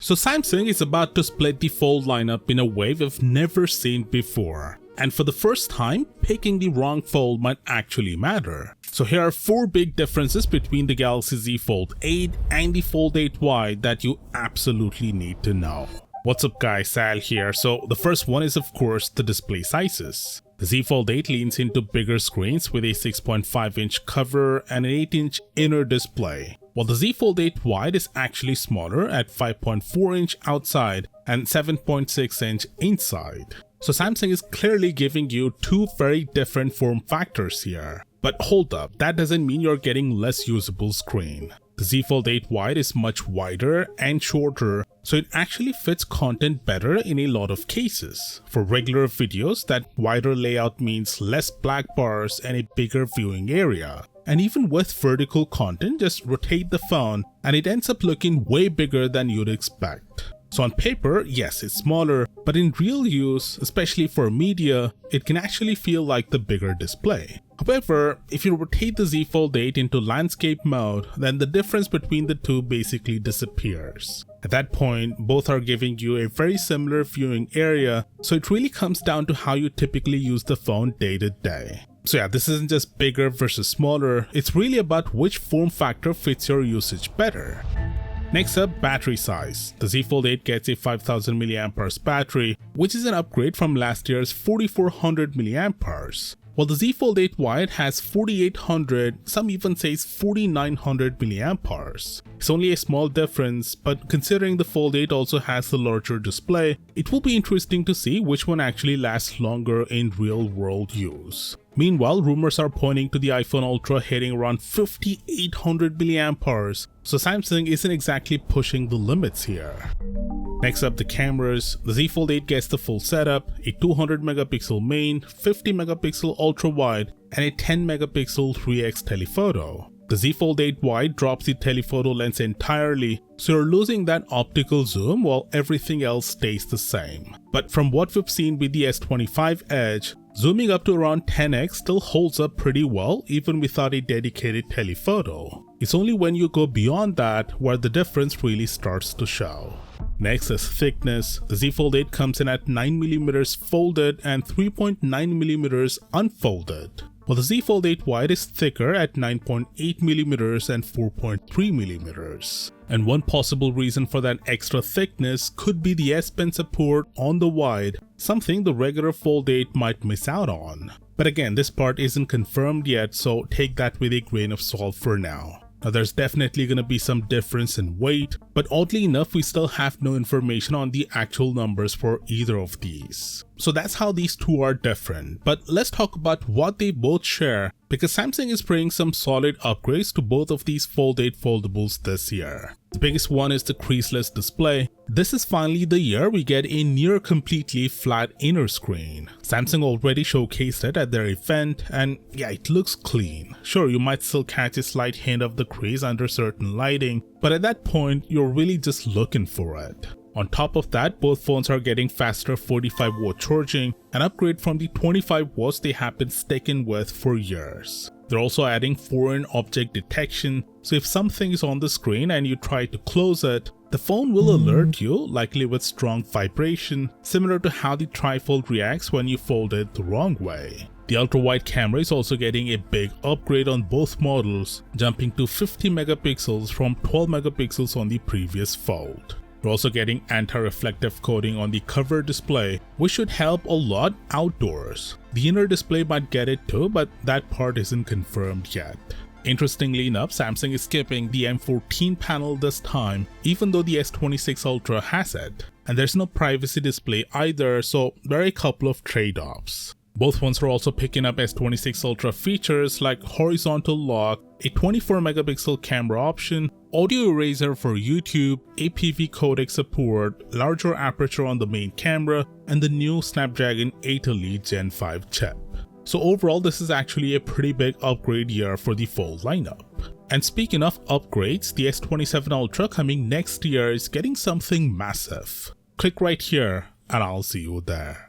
So Samsung is about to split the Fold lineup in a way we've never seen before. And for the first time, picking the wrong Fold might actually matter. So here are 4 big differences between the Galaxy Z Fold 8 and the Fold 8Y that you absolutely need to know. What's up guys, Sal here. So the first one is of course the display sizes. The Z Fold 8 leans into bigger screens with a 6.5-inch cover and an 8-inch inner display, while the Z Fold 8 Wide is actually smaller at 5.4-inch outside and 7.6-inch inside. So Samsung is clearly giving you 2 very different form factors here. But hold up, that doesn't mean you're getting less usable screen. The Z Fold 8 Wide is much wider and shorter, so it actually fits content better in a lot of cases. For regular videos, that wider layout means less black bars and a bigger viewing area. And even with vertical content, just rotate the phone and it ends up looking way bigger than you'd expect. So on paper, yes, it's smaller, but in real use, especially for media, it can actually feel like the bigger display. However, if you rotate the Z Fold 8 into landscape mode, then the difference between the two basically disappears. At that point, both are giving you a very similar viewing area, so it really comes down to how you typically use the phone day to day. So yeah, this isn't just bigger versus smaller, it's really about which form factor fits your usage better. Next up, battery size. The Z Fold 8 gets a 5000 mAh battery, which is an upgrade from last year's 4400 mAh. While the Z Fold 8 Wide has 4800, some even says 4900 mAh. It's only a small difference, but considering the Fold 8 also has the larger display, it will be interesting to see which one actually lasts longer in real world use. Meanwhile, rumors are pointing to the iPhone Ultra hitting around 5800 mAh, so Samsung isn't exactly pushing the limits here. Next up, the cameras. The Z Fold 8 gets the full setup, a 200 megapixel main, 50 megapixel ultra wide, and a 10 megapixel 3x telephoto. The Z Fold 8 Wide drops the telephoto lens entirely, so you're losing that optical zoom while everything else stays the same. But from what we've seen with the S25 Edge, zooming up to around 10x still holds up pretty well even without a dedicated telephoto. It's only when you go beyond that where the difference really starts to show. Next is thickness. The Z Fold 8 comes in at 9mm folded and 3.9mm unfolded, while the Z Fold 8 Wide is thicker at 9.8mm and 4.3mm. And one possible reason for that extra thickness could be the S Pen support on the Wide, something the regular Fold 8 might miss out on. But again, this part isn't confirmed yet, so take that with a grain of salt for now. Now there's definitely going to be some difference in weight, but oddly enough we still have no information on the actual numbers for either of these. So that's how these two are different, but let's talk about what they both share, because Samsung is bringing some solid upgrades to both of these Fold 8 foldables this year. The biggest one is the creaseless display. This is finally the year we get a near completely flat inner screen. Samsung already showcased it at their event and yeah, it looks clean. Sure, you might still catch a slight hint of the crease under certain lighting, but at that point you're really just looking for it. On top of that, both phones are getting faster 45-watt charging, an upgrade from the 25 watts they have been sticking with for years. They're also adding foreign object detection, so if something is on the screen and you try to close it, the phone will alert you, likely with strong vibration, similar to how the trifold reacts when you fold it the wrong way. The ultra-wide camera is also getting a big upgrade on both models, jumping to 50 megapixels from 12 megapixels on the previous Fold. We're also getting anti-reflective coating on the cover display, which should help a lot outdoors. The inner display might get it too, but that part isn't confirmed yet. Interestingly enough, Samsung is skipping the M14 panel this time, even though the S26 Ultra has it. And there's no privacy display either, so there are a couple of trade-offs. Both phones are also picking up S26 Ultra features like horizontal lock, a 24 megapixel camera option, audio eraser for YouTube, APV codec support, larger aperture on the main camera, and the new Snapdragon 8 Elite Gen 5 chip. So overall, this is actually a pretty big upgrade year for the Fold lineup. And speaking of upgrades, the S27 Ultra coming next year is getting something massive. Click right here and I'll see you there.